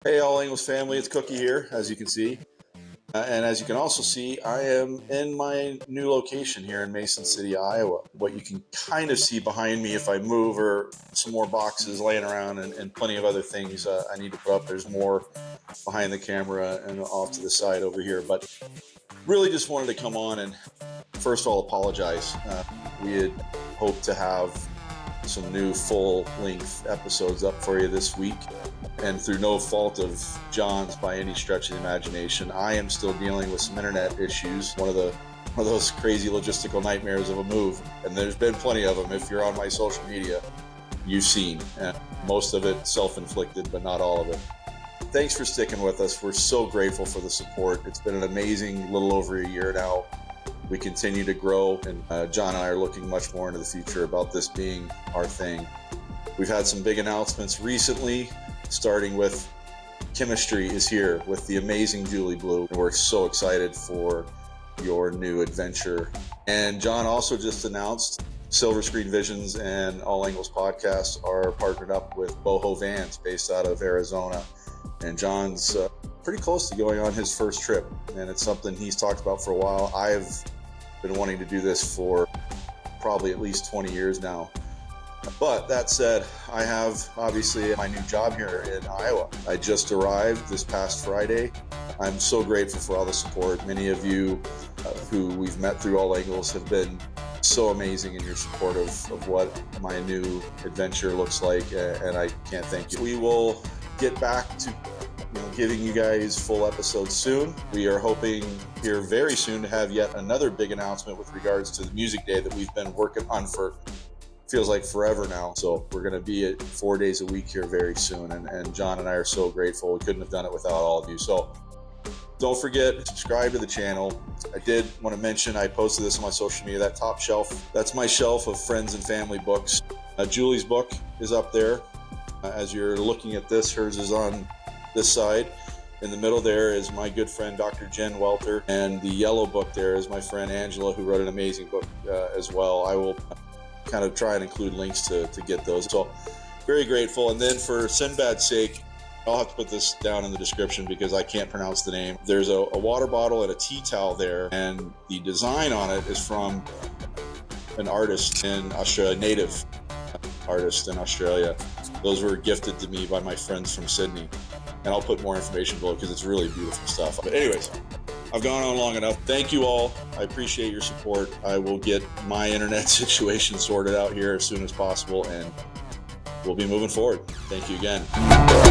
Hey, all English family, it's Cookie here, as you can see. And as you can also see, I am in my new location here in Mason City, Iowa. What you can kind of see behind me if I move are some more boxes laying around and plenty of other things I need to put up. There's more behind the camera and off to the side over here. But really just wanted to come on and first of all apologize. We had hoped to have some new full-length episodes up for you this week. And through no fault of John's by any stretch of the imagination, I am still dealing with some internet issues. One of those crazy logistical nightmares of a move. And there's been plenty of them. If you're on my social media, you've seen. And most of it self-inflicted, but not all of it. Thanks for sticking with us. We're so grateful for the support. It's been an amazing little over a year now. We continue to grow, and John and I are looking much more into the future about this being our thing. We've had some big announcements recently, starting with Chemistry is here with the amazing Julie Blue. And we're so excited for your new adventure. And John also just announced Silver Screen Visions and All Angles Podcasts are partnered up with Boho Vans based out of Arizona. And John's pretty close to going on his first trip. And it's something he's talked about for a while. I've been wanting to do this for probably at least 20 years now. But that said, I have obviously my new job here in Iowa. I just arrived this past Friday. I'm so grateful for all the support. Many of you who we've met through All Angles have been so amazing in your support of what my new adventure looks like, and I can't thank you. We will get back to giving you guys full episodes soon. We are hoping here very soon to have yet another big announcement with regards to the music day that we've been working on for feels like forever now. So we're going to be at 4 days a week here very soon. And John and I are so grateful. We couldn't have done it without all of you. So don't forget, subscribe to the channel. I did want to mention, I posted this on my social media, that top shelf, that's my shelf of friends and family books. Julie's book is up there. As you're looking at this, hers is on this side. In the middle there is my good friend, Dr. Jen Welter. And the yellow book there is my friend Angela, who wrote an amazing book as well. I will kind of try and include links to get those. So very grateful. And then for Sinbad's sake, I'll have to put this down in the description because I can't pronounce the name. There's a water bottle and a tea towel there, and the design on it is from an artist in Australia, native artist in Australia. Those were gifted to me by my friends from Sydney. And I'll put more information below because it's really beautiful stuff. But anyways, I've gone on long enough. Thank you all. I appreciate your support. I will get my internet situation sorted out here as soon as possible, and we'll be moving forward. Thank you again.